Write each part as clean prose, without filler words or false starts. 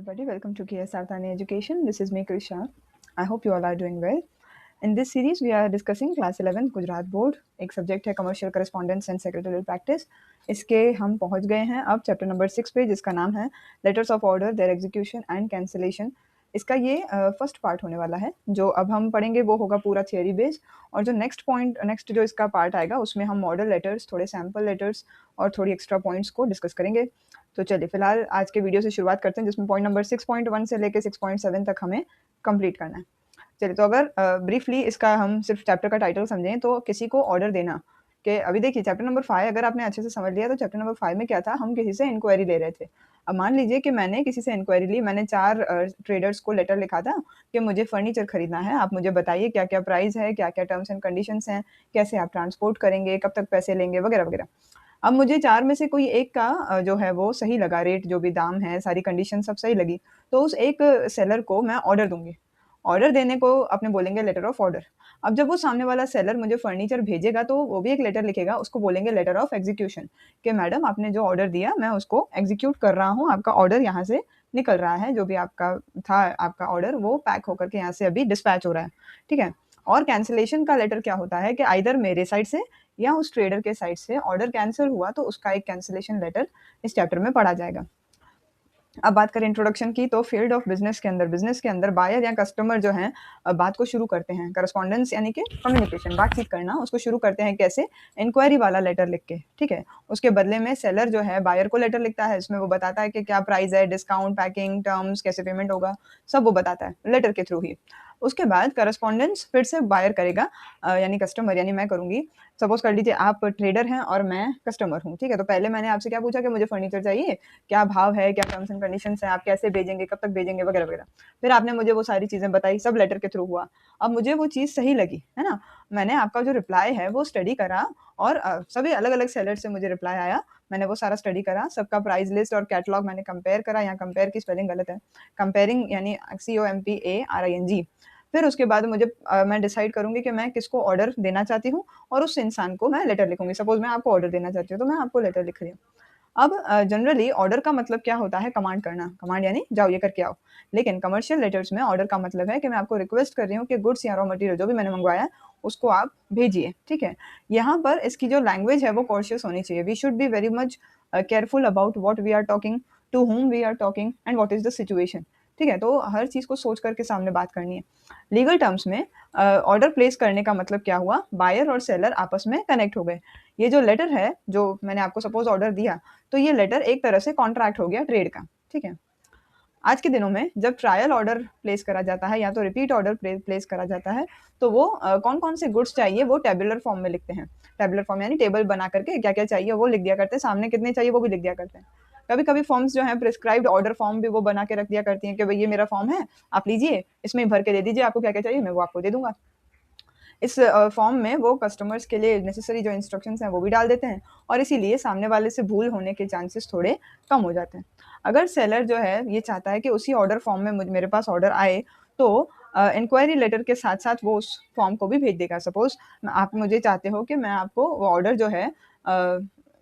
everybody, welcome to KS Sarthani Education. This is me Krisha. I hope you all are doing well. In this series, we are discussing class 11 Gujarat board. एक subject है commercial correspondence and secretarial practice. इसके हम पहुंच गए हैं अब chapter number 6 पे, जिसका नाम है letters of order, their execution and cancellation. इसका ये फर्स्ट पार्ट होने वाला है. जो अब हम पढ़ेंगे वो होगा पूरा थियरी बेस्ड, और जो नेक्स्ट जो इसका पार्ट आएगा उसमें हम मॉडल लेटर्स, थोड़े सैम्पल लेटर्स और थोड़ी एक्स्ट्रा पॉइंट्स को डिस्कस करेंगे. तो चलिए फिलहाल आज के वीडियो से शुरुआत करते हैं, जिसमें पॉइंट नंबर 6.1 से लेके 6.7 तक हमें कंप्लीट करना है. चलिए, तो अगर ब्रीफली इसका हम सिर्फ चैप्टर का टाइटल समझें तो किसी को ऑर्डर देना कि अभी देखिए चैप्टर नंबर 5 अगर आपने अच्छे से समझ लिया तो चैप्टर नंबर 5 में क्या था, हम किसी से इंक्वायरी ले रहे थे. अब मान लीजिए कि मैंने किसी से इंक्वायरी ली, मैंने 4 ट्रेडर्स को लेटर लिखा था कि मुझे फर्नीचर खरीदना है, आप मुझे बताइए क्या क्या प्राइस है, क्या क्या टर्म्स एंड कंडीशंस हैं, कैसे आप ट्रांसपोर्ट करेंगे, कब तक पैसे लेंगे, वगैरह वगैरह. अब मुझे 4 में से कोई एक का जो है वो सही लगा, रेट जो भी दाम है, सारी कंडीशन सब सही लगी, तो उस एक सेलर को मैं ऑर्डर दूँगी. ऑर्डर देने को अपने बोलेंगे लेटर ऑफ ऑर्डर. अब जब वो सामने वाला सेलर मुझे फर्नीचर भेजेगा तो वो भी एक लेटर लिखेगा, उसको बोलेंगे लेटर ऑफ एग्जीक्यूशन, कि मैडम आपने जो ऑर्डर दिया मैं उसको एग्जीक्यूट कर रहा हूँ, आपका ऑर्डर यहाँ से निकल रहा है, जो भी आपका था आपका ऑर्डर वो पैक होकर के यहाँ से अभी डिस्पैच हो रहा है. ठीक है. और कैंसिलेशन का लेटर क्या होता है कि आइदर मेरे साइड से या उस ट्रेडर के साइड से ऑर्डर कैंसिल हुआ तो उसका एक कैंसिलेशन लेटर इस चैप्टर में पढ़ा जाएगा. अब बात करें इंट्रोडक्शन की, तो फील्ड ऑफ बिजनेस के अंदर बायर या कस्टमर जो है बात को शुरू करते हैं. करस्पॉन्डेंस यानी कि कम्युनिकेशन, बातचीत करना, उसको शुरू करते हैं कैसे, इंक्वायरी वाला लेटर लिख के. ठीक है. उसके बदले में सेलर जो है बायर को लेटर लिखता है, इसमें वो बताता है कि क्या प्राइस है, डिस्काउंट, पैकिंग, टर्म्स, कैसे पेमेंट होगा, सब वो बताता है लेटर के थ्रू ही. उसके बाद करस्पॉन्डेंस फिर से बायर करेगा, यानी कस्टमर यानी मैं करूंगी. सपोज कर लीजिए आप ट्रेडर हैं और मैं कस्टमर हूँ. ठीक है. तो पहले मैंने आपसे क्या पूछा कि मुझे फर्नीचर चाहिए, क्या भाव है, क्या टर्म्स एंड कंडीशंस हैं, आप कैसे भेजेंगे, कब तक भेजेंगे, वगैरह वगैरह. फिर आपने मुझे वो सारी चीज़ें बताई, सब लेटर के थ्रू हुआ. अब मुझे वो चीज़ सही लगी, है ना. मैंने आपका जो रिप्लाई है वो स्टडी करा, और सभी अलग अलग सेलर से मुझे रिप्लाई आया, मैंने वो सारा स्टडी करा, सबका प्राइस लिस्ट और कैटलॉग मैंने कंपेयर करा. यहाँ कंपेयर की स्पेलिंग गलत है, कंपेयरिंग यानी COMPARING. फिर उसके बाद मैं डिसाइड करूँगी कि मैं किसको ऑर्डर देना चाहती हूँ, और उस इंसान को मैं लेटर लिखूँगी. सपोज़ मैं आपको ऑर्डर देना चाहती हूँ तो मैं आपको लेटर लिख रही हूँ. अब जनरली ऑर्डर का मतलब क्या होता है, कमांड करना. कमांड यानी जाओ ये करके आओ. लेकिन कमर्शियल लेटर्स में ऑर्डर का मतलब है कि मैं आपको रिक्वेस्ट कर रही हूँ कि गुड्स या रॉ मटेरियल जो भी मैंने मंगवाया है उसको आप भेजिए. ठीक है. यहाँ पर इसकी जो लैंग्वेज है वो कॉशियस होनी चाहिए. We should be very much careful about what we are talking, to whom we are talking and what is the situation. ठीक है. तो हर चीज़ को सोच करके सामने बात करनी है. लीगल टर्म्स में ऑर्डर प्लेस करने का मतलब क्या हुआ, बायर और सेलर आपस में कनेक्ट हो गए. ये जो लेटर है जो मैंने आपको सपोज ऑर्डर दिया, तो ये लेटर एक तरह से कॉन्ट्रैक्ट हो गया ट्रेड का. ठीक है. आज के दिनों में जब ट्रायल ऑर्डर प्लेस करा जाता है या तो रिपीट ऑर्डर प्लेस करा जाता है, तो वो कौन कौन से गुड्स चाहिए वो टेबुलर फॉर्म में लिखते हैं. टेबुलर फॉर्म यानी टेबल बना करके क्या क्या चाहिए वो लिख दिया करते हैं, सामने कितने चाहिए वो भी लिख दिया करते हैं. कभी कभी फॉर्म्स जो है प्रिस्क्राइब्ड ऑर्डर फॉर्म भी वो बना के रख दिया करती हैं कि भाई ये मेरा फॉर्म है, आप लीजिए, इसमें भर के दे दीजिए, आपको क्या क्या चाहिए मैं वो आपको दे दूंगा. इस फॉर्म में वो कस्टमर्स के लिए नेसेसरी जो इंस्ट्रक्शंस हैं वो भी डाल देते हैं, और इसीलिए सामने वाले से भूल होने के चांसेस थोड़े कम हो जाते हैं. अगर सेलर जो है ये चाहता है कि उसी ऑर्डर फॉर्म में मेरे पास ऑर्डर आए, तो इंक्वायरी लेटर के साथ साथ वो उस फॉर्म को भी भेज देगा. सपोज आप मुझे चाहते हो कि मैं आपको वो ऑर्डर जो है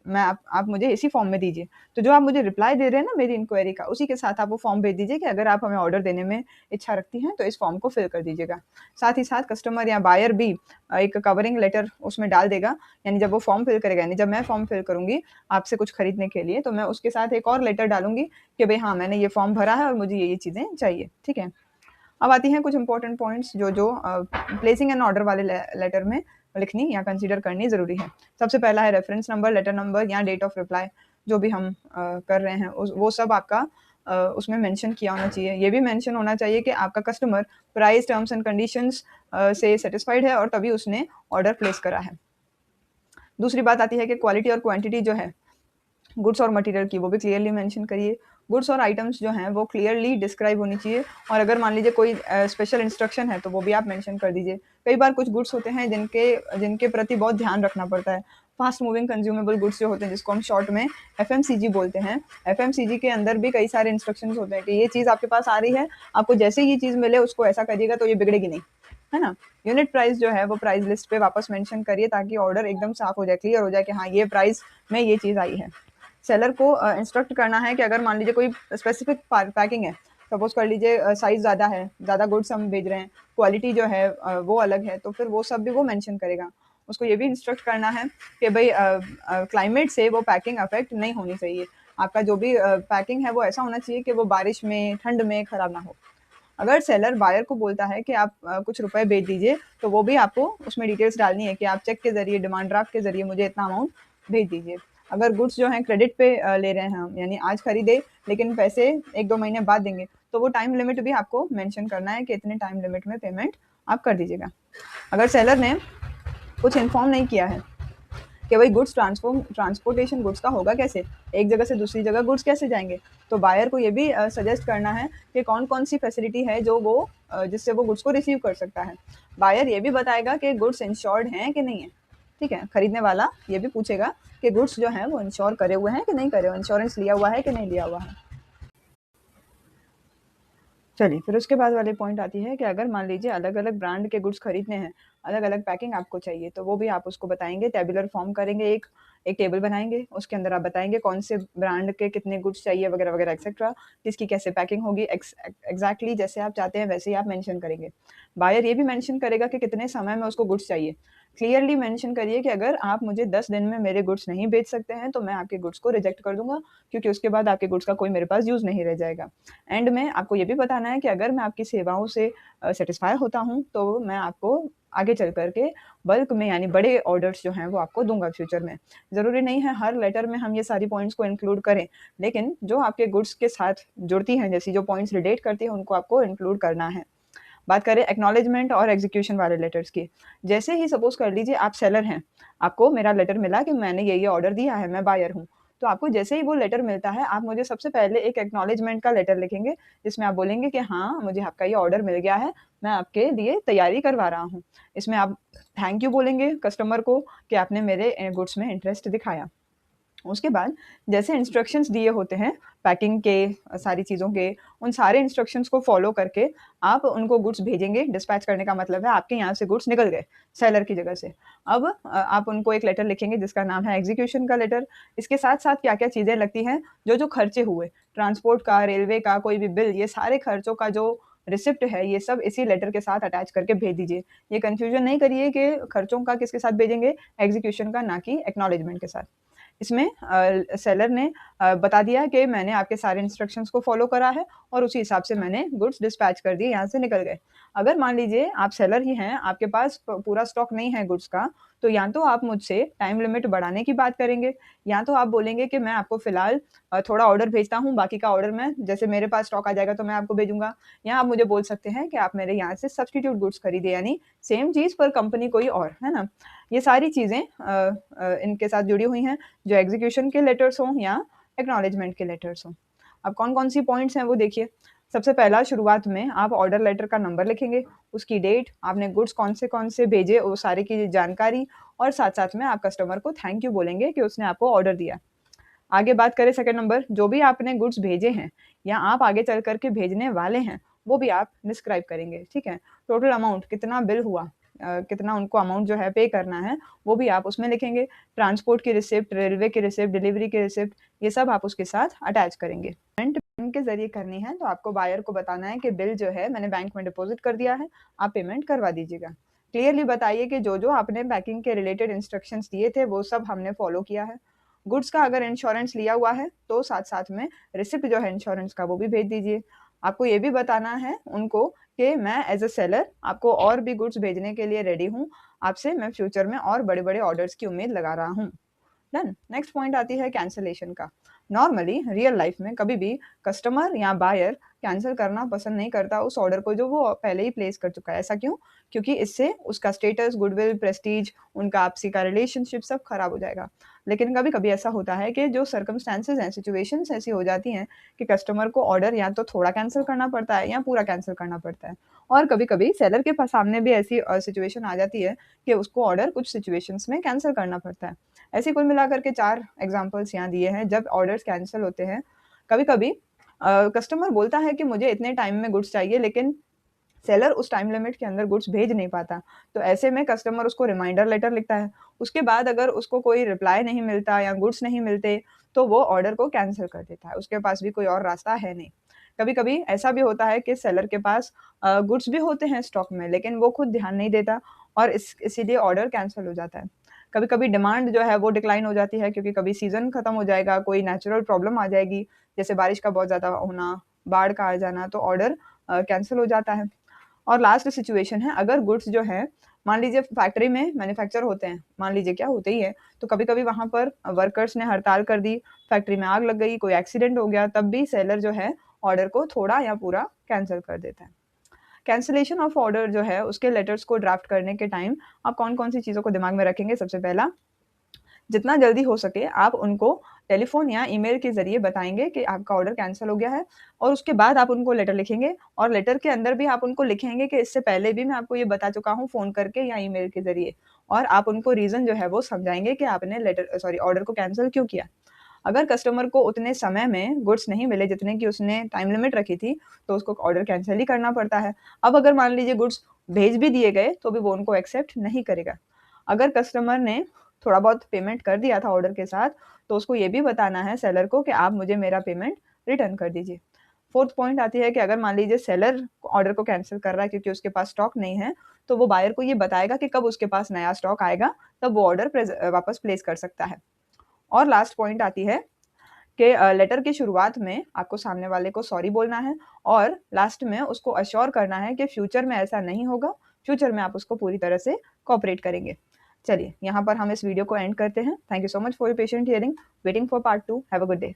मैं आप मुझे इसी फॉर्म में दीजिए, तो जो आप मुझे रिप्लाई दे रहे हैं ना मेरी इंक्वायरी का, उसी के साथ आप वो फॉर्म भेज दीजिए कि अगर आप हमें ऑर्डर देने में इच्छा रखती हैं तो इस फॉर्म को फिल कर दीजिएगा. साथ ही साथ कस्टमर या बायर भी एक कवरिंग लेटर उसमें डाल देगा, यानी जब वो फॉर्म फिल करेगा, यानी जब मैं फॉर्म फिल करूँगी आपसे कुछ खरीदने के लिए, तो मैं उसके साथ एक और लेटर डालूँगी कि भई हाँ, मैंने ये फॉर्म भरा है और मुझे ये चीज़ें चाहिए. ठीक है. अब आती हैं कुछ इंपॉर्टेंट पॉइंट्स जो प्लेसिंग एन ऑर्डर वाले लेटर में लिखनी या कंसीडर करनी ज़रूरी है. सबसे पहला है रेफरेंस नंबर, लेटर नंबर या डेट ऑफ रिप्लाई. जो भी हम कर रहे हैं वो सब आपका उसमें मेंशन किया होना चाहिए. ये भी मेंशन होना चाहिए कि आपका customer price, terms and conditions से सेटिस्फाइड है और तभी उसने ऑर्डर प्लेस करा है. दूसरी बात आती है कि क्वालिटी और क्वांटिटी जो है गुड्स और मटेरियल की, वो भी क्लियरली मेंशन करिए. गुड्स और आइटम्स जो हैं वो क्लियरली डिस्क्राइब होनी चाहिए, और अगर मान लीजिए कोई स्पेशल इंस्ट्रक्शन है तो वो भी आप मेंशन कर दीजिए. कई बार कुछ गुड्स होते हैं जिनके प्रति बहुत ध्यान रखना पड़ता है. फास्ट मूविंग कंज्यूमेबल गुड्स जो होते हैं जिसको हम शॉर्ट में FMCG बोलते हैं, FMCG के अंदर भी कई सारे इंस्ट्रक्शंस होते हैं कि ये चीज़ आपके पास आ रही है, आपको जैसे ही ये चीज़ मिले उसको ऐसा करिएगा तो ये बिगड़ेगी नहीं, है ना. यूनिट प्राइस जो है वो प्राइस लिस्ट पे वापस मेंशन करिए ताकि ऑर्डर एकदम साफ हो जाए, क्लियर हो जाए कि हाँ ये प्राइस में ये चीज़ आई है. सेलर को इंस्ट्रक्ट करना है कि अगर मान लीजिए कोई स्पेसिफिक पैकिंग है, सपोज़ कर लीजिए साइज़ ज़्यादा है, ज़्यादा गुड्स हम भेज रहे हैं, क्वालिटी जो है वो अलग है, तो फिर वो सब भी वो मेंशन करेगा। उसको ये भी इंस्ट्रक्ट करना है कि भई क्लाइमेट से वो पैकिंग अफ़ेक्ट नहीं होनी चाहिए। आपका जो भी पैकिंग है वो ऐसा होना चाहिए कि वो बारिश में, ठंड में खराब ना हो। अगर सेलर बायर को बोलता है कि आप कुछ रुपए भेज दीजिए, तो वो भी आपको उसमें डिटेल्स डालनी है कि आप चेक के ज़रिए, डिमांड ड्राफ्ट के ज़रिए मुझे इतना अमाउंट भेज दीजिए। अगर गुड्स जो हैं क्रेडिट पे ले रहे हैं हम, यानी आज खरीदे लेकिन पैसे 1-2 महीने बाद देंगे, तो वो टाइम लिमिट भी आपको मेंशन करना है कि इतने टाइम लिमिट में पेमेंट आप कर दीजिएगा। अगर सेलर ने कुछ इन्फॉर्म नहीं किया है कि भाई गुड्स ट्रांसपोर्टेशन गुड्स का होगा कैसे, एक जगह से दूसरी जगह गुड्स कैसे जाएंगे, तो बायर को ये भी सजेस्ट करना है कि कौन कौन सी फैसिलिटी है जो वो जिससे वो गुड्स को रिसीव कर सकता है। बायर ये भी बताएगा कि गुड्स इंश्योर्ड हैं कि नहीं है। ठीक है, खरीदने वाला ये भी पूछेगा कि गुड्स जो है वो इंश्योर करे हुए हैं कि नहीं करे हुए, इंश्योरेंस लिया हुआ है कि नहीं लिया हुआ है। चलिए, फिर उसके बाद वाली पॉइंट आती है कि अगर मान लीजिए अलग-अलग ब्रांड के गुड्स खरीदने हैं, अलग-अलग पैकिंग आपको चाहिए, तो वो भी आप उसको बताएँगे, टेबुलर फॉर्म करेंगे एक टेबल बनाएँगे, उसके अंदर आप बताएँगे कौन से ब्रांड के कितने गुड्स चाहिए वगैरह-वगैरह एक्सेट्रा, किसकी कैसे पैकिंग होगी, एग्ज़ैक्टली जैसे आप चाहते हैं वैसे ही आप मेंशन करेंगे। बायर ये भी मेंशन करेगा कि कितने समय में उसको गुड्स चाहिए। क्लियरली मेंशन करिए कि अगर आप मुझे 10 दिन में मेरे गुड्स नहीं बेच सकते हैं, तो मैं आपके गुड्स को रिजेक्ट कर दूँगा, क्योंकि उसके बाद आपके गुड्स का कोई मेरे पास यूज़ नहीं रह जाएगा। एंड में आपको ये भी बताना है कि अगर मैं आपकी सेवाओं से सैटिस्फाई होता हूँ, तो मैं आपको आगे चल कर के बल्क में यानी बड़े ऑर्डर्स जो हैं वो आपको दूँगा फ्यूचर में। ज़रूरी नहीं है हर लेटर में हम ये सारी पॉइंट्स को इंक्लूड करें, लेकिन जो आपके गुड्स के साथ जुड़ती हैं, जैसी जो पॉइंट्स रिलेट करती हैं, उनको आपको इंक्लूड करना है। बात करें एक्नॉलेजमेंट और एग्जीक्यूशन वाले लेटर्स की। जैसे ही सपोज़ कर लीजिए आप सेलर हैं, आपको मेरा लेटर मिला कि मैंने ये ऑर्डर दिया है, मैं बायर हूँ। तो आपको जैसे ही वो लेटर मिलता है, आप मुझे सबसे पहले एक एक्नॉलेजमेंट का लेटर लिखेंगे, जिसमें आप बोलेंगे कि हाँ, मुझे आपका ये ऑर्डर मिल गया है, मैं आपके लिए तैयारी करवा रहा हूँ। इसमें आप थैंक यू बोलेंगे कस्टमर को कि आपने मेरे गुड्स में इंटरेस्ट दिखाया। उसके बाद जैसे इंस्ट्रक्शंस दिए होते हैं पैकिंग के, सारी चीज़ों के, उन सारे इंस्ट्रक्शंस को फ़ॉलो करके आप उनको गुड्स भेजेंगे। डिस्पैच करने का मतलब है आपके यहाँ से गुड्स निकल गए सेलर की जगह से। अब आप उनको एक लेटर लिखेंगे जिसका नाम है एग्जीक्यूशन का लेटर। इसके साथ-साथ क्या-क्या चीज़ें लगती हैं, जो-जो खर्चे हुए, ट्रांसपोर्ट का, रेलवे का, कोई भी बिल, ये सारे खर्चों का जो रिसिप्ट है, ये सब इसी लेटर के साथ अटैच करके भेज दीजिए। ये कन्फ्यूज़न नहीं करिए कि खर्चों का किसके साथ भेजेंगे, एग्जीक्यूशन का, ना कि एक्नॉलेजमेंट के साथ। इसमें सेलर ने बता दिया कि मैंने आपके सारे इंस्ट्रक्शंस को फ़ॉलो करा है और उसी हिसाब से मैंने गुड्स डिस्पैच कर दिए, यहाँ से निकल गए। अगर मान लीजिए आप सेलर ही हैं, आपके पास प पूरा स्टॉक नहीं है गुड्स का, तो या तो आप मुझसे टाइम लिमिट बढ़ाने की बात करेंगे, या तो आप बोलेंगे कि मैं आपको फ़िलहाल थोड़ा ऑर्डर भेजता हूँ, बाकी का ऑर्डर मैं जैसे मेरे पास स्टॉक आ जाएगा तो मैं आपको भेजूँगा। या आप मुझे बोल सकते हैं कि आप मेरे यहाँ से सब्स्टिट्यूट गुड्स खरीदिए, यानी सेम चीज़ पर कंपनी कोई और, है ना? ये सारी चीज़ें इनके साथ जुड़ी हुई हैं, जो एग्जीक्यूशन के लेटर्स हों या एक्नॉलेजमेंट के लेटर्स हों। अब कौन-कौन सी पॉइंट्स हैं वो देखिए। सबसे पहला शुरुआत में आप ऑर्डर लेटर का नंबर लिखेंगे, उसकी डेट, आपने गुड्स कौन से भेजे वो सारे की जानकारी, और साथ-साथ में आप कस्टमर को थैंक यू बोलेंगे कि उसने आपको ऑर्डर दिया। आगे बात करें सेकंड नंबर, जो भी आपने गुड्स भेजे हैं या आप आगे चल कर के भेजने वाले हैं, वो भी आप डिस्क्राइब करेंगे, ठीक है? टोटल अमाउंट कितना बिल हुआ, कितना उनको अमाउंट जो है पे करना है, वो भी आप उसमें लिखेंगे। ट्रांसपोर्ट की रिसिप्ट, रेलवे की रिसिप्ट, डिलीवरी की रिसिप्ट, ये सब आप उसके साथ अटैच करेंगे। पेमेंट बैंक के ज़रिए करनी है, तो आपको बायर को बताना है कि बिल जो है मैंने बैंक में डिपॉज़िट कर दिया है, आप पेमेंट करवा दीजिएगा। क्लियरली बताइए कि जो-जो आपने पैकिंग के रिलेटेड इंस्ट्रक्शंस दिए थे, वो सब हमने फ़ॉलो किया है। गुड्स का अगर इंश्योरेंस लिया हुआ है, तो साथ-साथ में रिसिप्ट जो है इंश्योरेंस का वो भी भेज दीजिए। आपको ये भी बताना है उनको कि मैं एज़ अ सेलर आपको और भी गुड्स भेजने के लिए रेडी हूँ। आपसे मैं फ्यूचर में और बड़े-बड़े ऑर्डर्स की उम्मीद लगा रहा हूँ। डन। नेक्स्ट पॉइंट आती है कैंसलेशन का। नॉर्मली रियल लाइफ में कभी भी कस्टमर या बायर कैंसल करना पसंद नहीं करता उस ऑर्डर को जो वो पहले ही प्लेस कर चुका है। ऐसा क्यों? क्योंकि इससे उसका स्टेटस, गुडविल, प्रेस्टीज, उनका आपसी का रिलेशनशिप सब खराब हो जाएगा। लेकिन कभी-कभी ऐसा होता है कि जो सर्कमस्टेंसेस हैं, सिचुएशंस ऐसी हो जाती हैं कि कस्टमर को ऑर्डर या तो थोड़ा कैंसल करना पड़ता है या पूरा कैंसल करना पड़ता है। और कभी-कभी सेलर के सामने भी ऐसी सिचुएशन आ जाती है कि उसको ऑर्डर कुछ सिचुएशंस में कैंसल करना पड़ता है। ऐसे कुल मिलाकर के 4 एग्ज़ाम्पल्स यहाँ दिए हैं जब ऑर्डर्स कैंसल होते हैं। कभी-कभी कस्टमर बोलता है कि मुझे इतने टाइम में गुड्स चाहिए, लेकिन सेलर उस टाइम लिमिट के अंदर गुड्स भेज नहीं पाता। तो ऐसे में कस्टमर उसको रिमाइंडर लेटर लिखता है। उसके बाद अगर उसको कोई रिप्लाई नहीं मिलता या गुड्स नहीं मिलते, तो वो ऑर्डर को कैंसल कर देता है। उसके पास भी कोई और रास्ता है नहीं। कभी कभी ऐसा भी होता है कि सेलर के पास गुड्स भी होते हैं स्टॉक में, लेकिन वो खुद ध्यान नहीं देता और इसीलिए ऑर्डर कैंसिल हो जाता है। कभी कभी डिमांड जो है वो डिक्लाइन हो जाती है, क्योंकि कभी सीजन खत्म हो जाएगा, कोई नेचुरल प्रॉब्लम आ जाएगी, जैसे बारिश का बहुत ज़्यादा होना, बाढ़ का आ जाना, तो ऑर्डर कैंसिल हो जाता है। और लास्ट सिचुएशन है, अगर गुड्स जो है मान लीजिए फैक्ट्री में मैन्युफैक्चर होते हैं, मान लीजिए क्या होते ही है, तो कभी कभी वहां पर वर्कर्स ने हड़ताल कर दी, फैक्ट्री में आग लग गई, कोई एक्सीडेंट हो गया, तब भी सेलर जो है ऑर्डर को थोड़ा या पूरा कैंसिल कर देता है। कैंसिलेशन ऑफ ऑर्डर जो है उसके लेटर्स को ड्राफ्ट करने के टाइम आप कौन कौन सी चीज़ों को दिमाग में रखेंगे? सबसे पहला, जितना जल्दी हो सके आप उनको टेलीफ़ोन या ईमेल के ज़रिए बताएँगे कि आपका ऑर्डर कैंसल हो गया है, और उसके बाद आप उनको लेटर लिखेंगे, और लेटर के अंदर भी आप उनको लिखेंगे कि इससे पहले भी मैं आपको ये बता चुका हूँ फ़ोन करके या ईमेल के ज़रिए, और आप उनको रीज़न जो है वो समझाएँगे कि आपने ऑर्डर को कैंसल क्यों किया। अगर कस्टमर को उतने समय में गुड्स नहीं मिले जितने की उसने टाइम लिमिट रखी थी, तो उसको ऑर्डर कैंसल ही करना पड़ता है। अब अगर मान लीजिए गुड्स भेज भी दिए गए, तो भी वो उनको एक्सेप्ट नहीं करेगा। अगर कस्टमर ने थोड़ा बहुत पेमेंट कर दिया था ऑर्डर के साथ, तो उसको ये भी बताना है सेलर को कि आप मुझे मेरा पेमेंट रिटर्न कर दीजिए। फोर्थ पॉइंट आती है कि अगर मान लीजिए सेलर ऑर्डर को कैंसिल कर रहा है क्योंकि उसके पास स्टॉक नहीं है, तो वो बायर को ये बताएगा कि कब उसके पास नया स्टॉक आएगा, तब वो ऑर्डर वापस प्लेस कर सकता है। और लास्ट पॉइंट आती है कि लेटर की शुरुआत में आपको सामने वाले को सॉरी बोलना है, और लास्ट में उसको अश्योर करना है कि फ्यूचर में ऐसा नहीं होगा, फ्यूचर में आप उसको पूरी तरह से कोऑपरेट करेंगे। चलिए, यहाँ पर हम इस वीडियो को एंड करते हैं। Thank you so much for your patient hearing. Waiting for part 2। Have a good day.